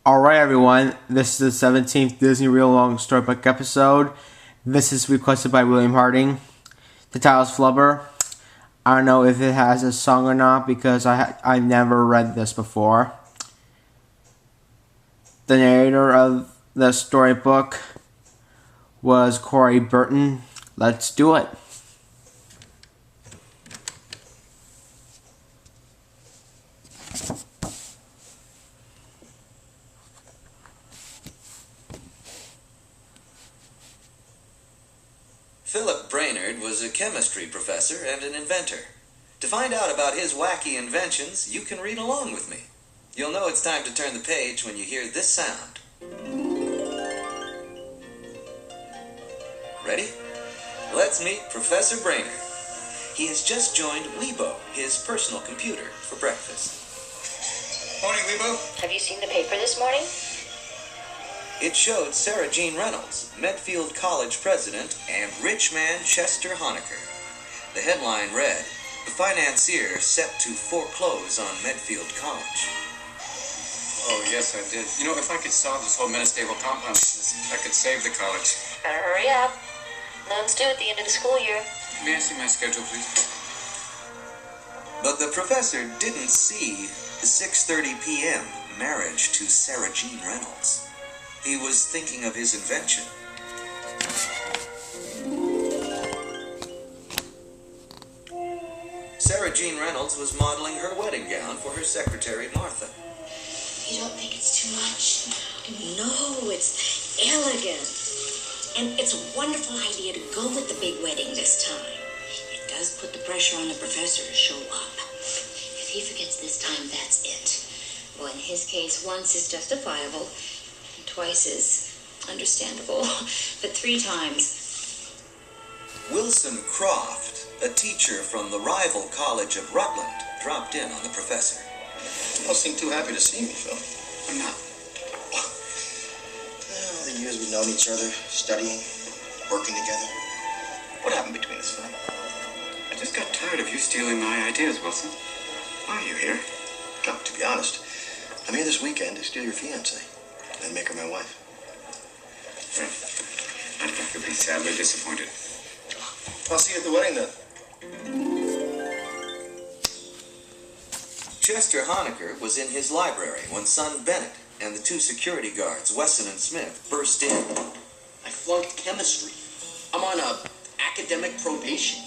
Alright everyone, this is the 17th Disney Real Long Storybook episode. This is requested by William Harding. The title is Flubber. I don't know if it has a song or not because I never read this before. The narrator of the storybook was Corey Burton. Let's do it. Philip Brainerd was a chemistry professor and an inventor. To find out about his wacky inventions, you can read along with me. You'll know it's time to turn the page when you hear this sound. Ready? Let's meet Professor Brainerd. He has just joined Weibo, his personal computer, for breakfast. Morning, Weibo. Have you seen the paper this morning? It showed Sarah Jean Reynolds, Medfield College president, and rich man Chester Honecker. The headline read, "The financier set to foreclose on Medfield College." Oh, yes, I did. You know, if I could solve this whole metastable compound business, I could save the college. Better hurry up. Loans due at the end of the school year. May I see my schedule, please? But the professor didn't see the 6:30 p.m. marriage to Sarah Jean Reynolds. He was thinking of his invention. Sarah Jean Reynolds was modeling her wedding gown for her secretary, Martha. You don't think it's too much? No, it's elegant. And it's a wonderful idea to go with the big wedding this time. It does put the pressure on the professor to show up. If he forgets this time, that's it. Well, in his case, once is justifiable. Twice is understandable, but 3 times. Wilson Croft, a teacher from the rival college of Rutland, dropped in on the professor. You don't seem too happy to see me, Phil. I'm not. Well, the years we've known each other, studying, working together. What happened between us, Phil? I just got tired of you stealing my ideas, Wilson. Why are you here? No, to be honest, I'm here this weekend to steal your fiancée and make her my wife. Well, I think you'll be sadly disappointed. I'll see you at the wedding then. Chester Honecker was in his library when son Bennett and the 2 security guards, Wesson and Smith, burst in. I flunked chemistry. I'm on a academic probation.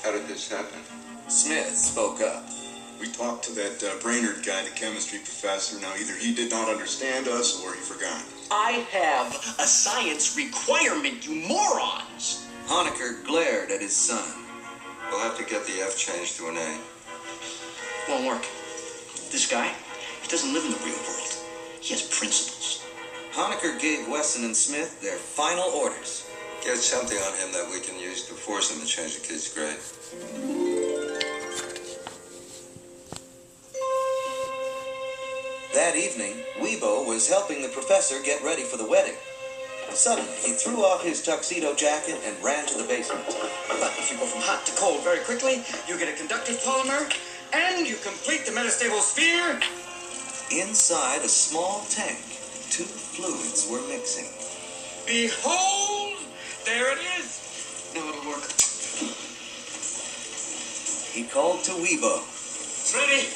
How did this happen? Smith spoke up. We talked to that Brainerd guy, the chemistry professor. Now, either he did not understand us or he forgot. I have a science requirement, you morons! Honecker glared at his son. We'll have to get the F changed to an A. Won't work. This guy, he doesn't live in the real world. He has principles. Honecker gave Wesson and Smith their final orders. Get something on him that we can use to force him to change the kid's grade. That evening, Weibo was helping the professor get ready for the wedding. Suddenly, he threw off his tuxedo jacket and ran to the basement. But if you go from hot to cold very quickly, you get a conductive polymer, and you complete the metastable sphere. Inside a small tank, 2 fluids were mixing. Behold! There it is! Now it'll work. He called to Weibo. It's ready!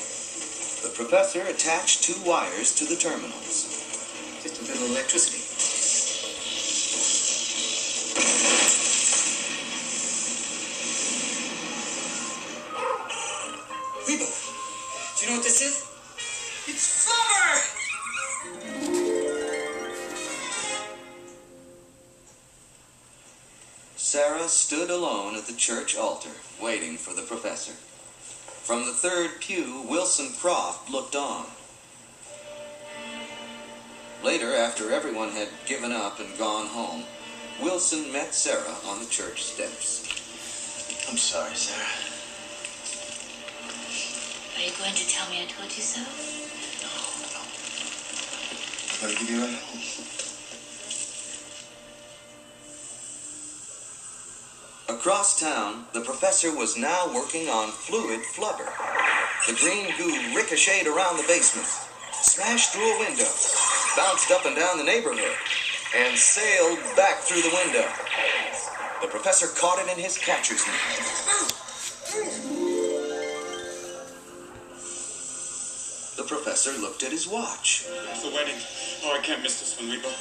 The professor attached 2 wires to the terminals. Just a little electricity. Weibo, do you know what this is? It's Flubber! Sarah stood alone at the church altar, waiting for the professor. From the 3rd pew, Wilson Croft looked on. Later, after everyone had given up and gone home, Wilson met Sarah on the church steps. I'm sorry, Sarah. Are you going to tell me I told you so? No. I'm going to give you a ride home. Across town, the professor was now working on fluid flubber. The green goo ricocheted around the basement, smashed through a window, bounced up and down the neighborhood, and sailed back through the window. The professor caught it in his catcher's mitt. The professor looked at his watch. It's the wedding. Oh, I can't miss this one, Weebo.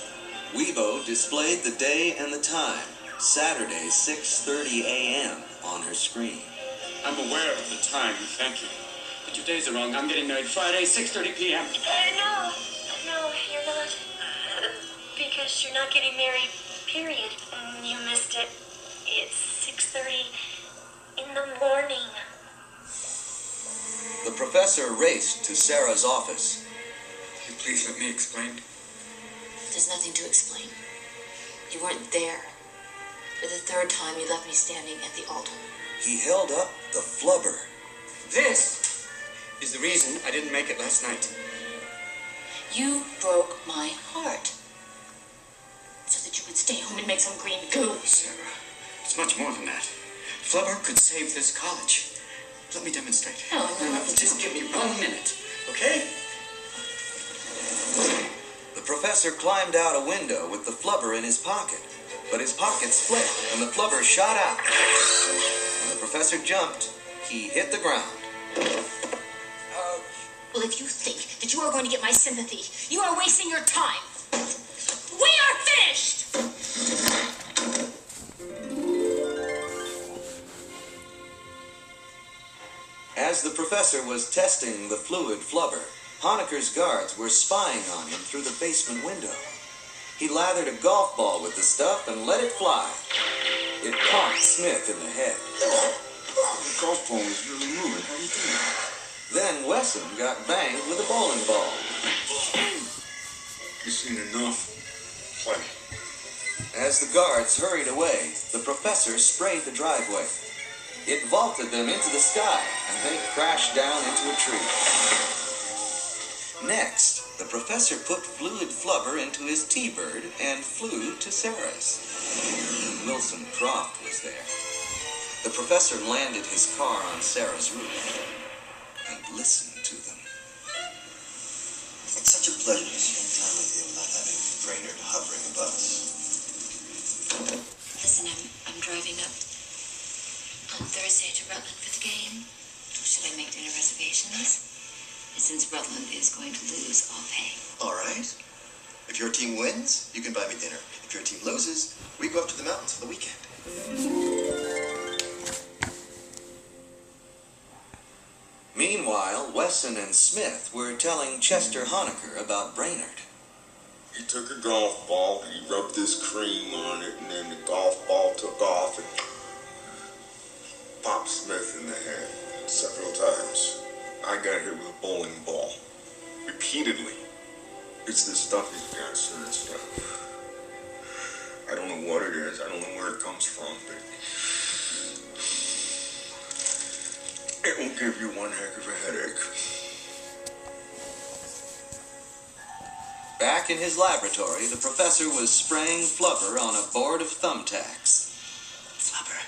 Weebo displayed the day and the time, Saturday, 6:30 a.m. on her screen. I'm aware of the time, thank you. But your days are wrong. I'm getting married Friday, 6:30 p.m. No, you're not. Because you're not getting married, period. You missed it. It's 6:30 in the morning. The professor raced to Sarah's office. Will you please let me explain? There's nothing to explain. You weren't there. For the third time, you left me standing at the altar. He held up the flubber. This is the reason I didn't make it last night. You broke my heart. So that you could stay home and make some green goo. Sarah, it's much more than that. Flubber could save this college. Let me demonstrate. No, just give me 1 minute, okay? The professor climbed out a window with the flubber in his pocket, but his pocket split and the flubber shot out. When the professor jumped, he hit the ground. Well, if you think that you are going to get my sympathy, you are wasting your time. We are finished! As the professor was testing the fluid flubber, Honecker's guards were spying on him through the basement window. He lathered a golf ball with the stuff and let it fly. It conked Smith in the head. The golf ball was really moving. How do you do that? Then Wesson got banged with a bowling ball. You seen enough? Play. As the guards hurried away, the professor sprayed the driveway. It vaulted them into the sky, and then it crashed down into a tree. Next, the professor put fluid flubber into his T-bird and flew to Sarah's. Wilson Croft was there. The professor landed his car on Sarah's roof and listened to them. It's such a pleasure to spend time with you, not having Brainerd hovering above us. Listen, I'm driving up on Thursday to Rutland for the game. Should I make dinner reservations? And since Rutland is going to lose, I'll pay. All right. If your team wins, you can buy me dinner. If your team loses, we go up to the mountains for the weekend. Meanwhile, Wesson and Smith were telling Chester Honecker about Brainerd. He took a golf ball and he rubbed this cream on it, and then the golf ball took off and popped Smith in the head several times. I got hit with a bowling ball. Repeatedly. It's this stuff he's got, certain stuff. I don't know what it is. I don't know where it comes from, but it will give you one heck of a headache. Back in his laboratory, the professor was spraying flubber on a board of thumbtacks. Flubber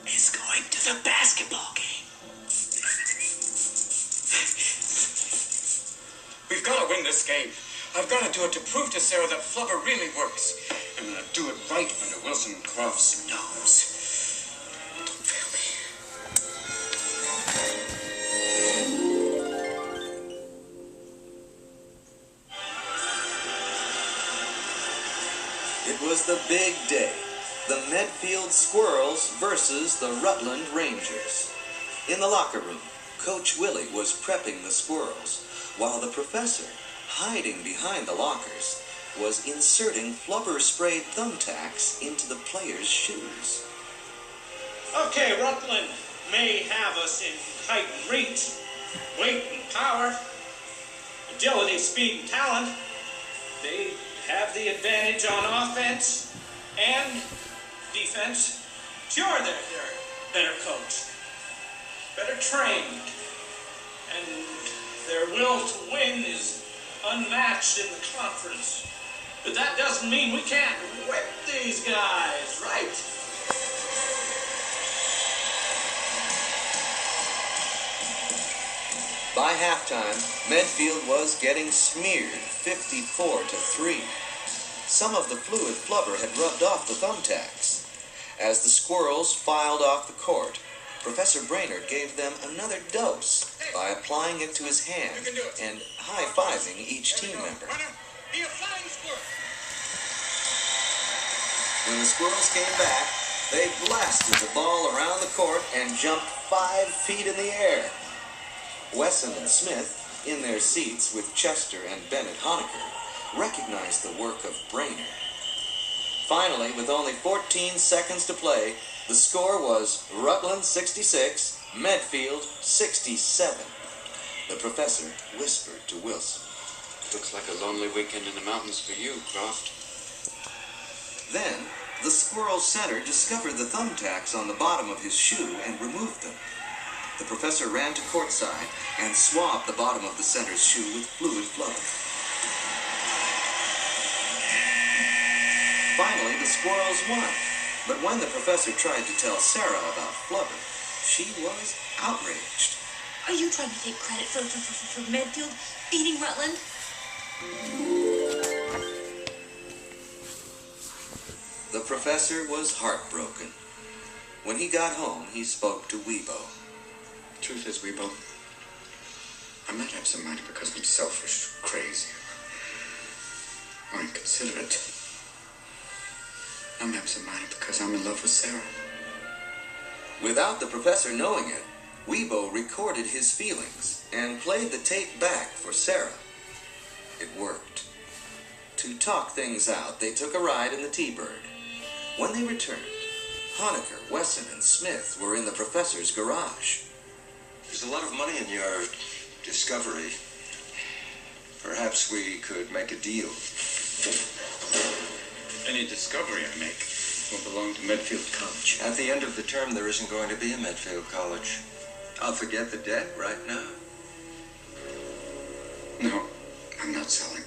is going to the basketball game. We've got to win this game. I've got to do it to prove to Sarah that Flubber really works. I'm going to do it right under Wilson Croft's nose. Don't fail me. It was the big day. The Medfield Squirrels versus the Rutland Rangers. In the locker room, Coach Willie was prepping the Squirrels, while the professor, hiding behind the lockers, was inserting flubber-sprayed thumbtacks into the players' shoes. Okay, Rutland may have us in height and reach, weight and power, agility, speed, and talent. They have the advantage on offense and defense. Sure, they're better coached, better trained, and their will to win is unmatched in the conference. But that doesn't mean we can't whip these guys, right? By halftime, Medfield was getting smeared 54-3. Some of the fluid Flubber had rubbed off the thumbtacks. As the squirrels filed off the court, Professor Brainerd gave them another dose by applying it to his hand and high-fiving each team member. Be a flying squirrel. When the squirrels came back, they blasted the ball around the court and jumped 5 feet in the air. Wesson and Smith, in their seats with Chester and Bennett Honecker, recognized the work of Brainerd. Finally, with only 14 seconds to play, the score was Rutland 66, Medfield 67. The professor whispered to Wilson. Looks like a lonely weekend in the mountains for you, Croft. Then, the squirrel center discovered the thumbtacks on the bottom of his shoe and removed them. The professor ran to courtside and swabbed the bottom of the center's shoe with fluid Flubber. Finally, the squirrels won. But when the professor tried to tell Sarah about Flubber, she was outraged. Are you trying to take credit for Medfield beating Rutland? The professor was heartbroken. When he got home, he spoke to Weebo. Truth is, Weebo, I might have some money because I'm selfish, crazy, or inconsiderate. I'm absent-minded because I'm in love with Sarah. Without the professor knowing it, Weebo recorded his feelings and played the tape back for Sarah. It worked. To talk things out, they took a ride in the T-Bird. When they returned, Honecker, Wesson, and Smith were in the professor's garage. There's a lot of money in your discovery. Perhaps we could make a deal. Any discovery I make will belong to Medfield College. At the end of the term, there isn't going to be a Medfield College. I'll forget the debt right now. No, I'm not selling.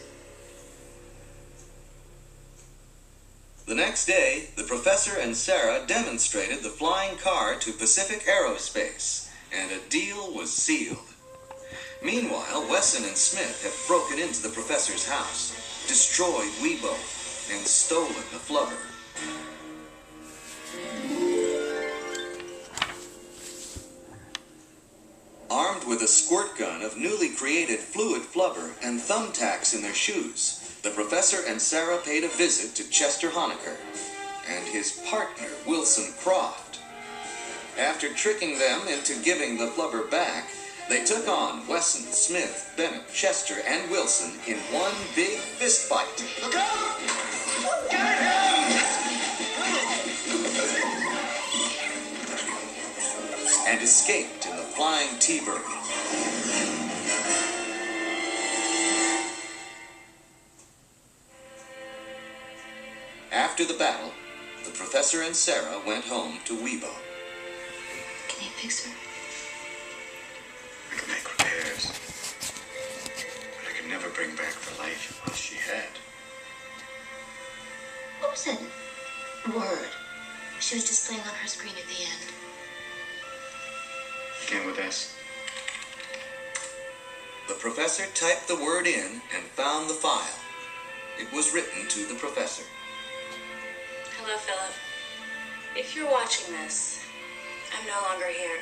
The next day, the professor and Sarah demonstrated the flying car to Pacific Aerospace, and a deal was sealed. Meanwhile, Wesson and Smith have broken into the professor's house, destroyed Weebo, and stolen the Flubber. Armed with a squirt gun of newly created fluid Flubber and thumbtacks in their shoes, the professor and Sarah paid a visit to Chester Honecker and his partner, Wilson Croft. After tricking them into giving the Flubber back, they took on Wesson, Smith, Bennett, Chester, and Wilson in one big fist fight. Look out! Get him! And escaped in the flying T-Bird. After the battle, the professor and Sarah went home to Weebo. Can you fix her? I can make repairs, but I can never bring back the life she had. What was that word she was displaying on her screen at the end? Began with S. The professor typed the word in and found the file. It was written to the professor. Hello, Philip. If you're watching this, I'm no longer here.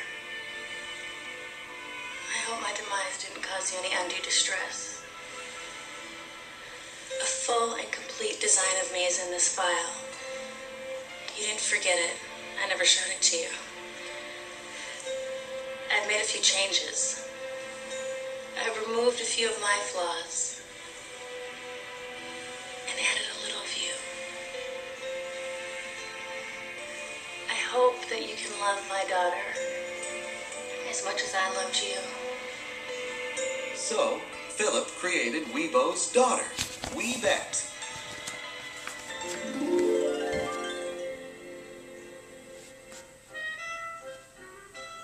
I hope my demise didn't cause you any undue distress. A full and complete design of me is in this file. You didn't forget it. I never showed it to you. I've made a few changes. I've removed a few of my flaws and added a little of you. I hope that you can love my daughter as much as I loved you. So, Philip created Weebo's daughter, Weebette.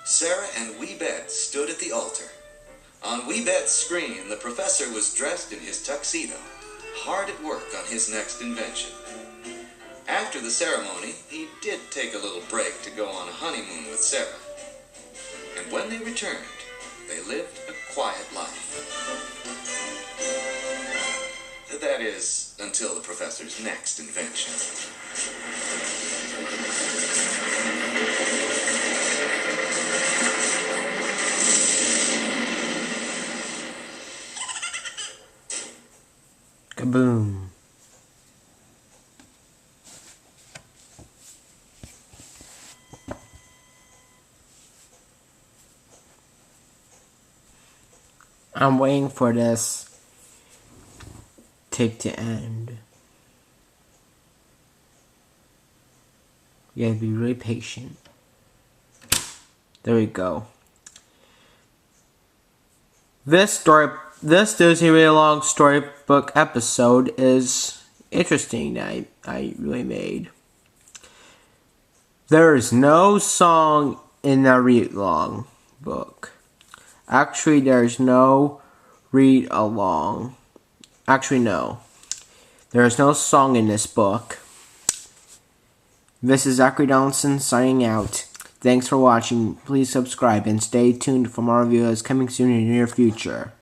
Sarah and Weebette stood at the altar. On Weebette's screen, the professor was dressed in his tuxedo, hard at work on his next invention. After the ceremony, he did take a little break to go on a honeymoon with Sarah. And when they returned, they lived a quiet life. That is, until the professor's next invention. Kaboom. I'm waiting for this tape to end. You gotta be really patient. There we go. This Disney Really Long Storybook episode is interesting that I really made. There is no song in the read along book. Actually, there's no read along. Actually, no. There is no song in this book. This is Zachary Donaldson signing out. Thanks for watching. Please subscribe and stay tuned for more videos coming soon in the near future.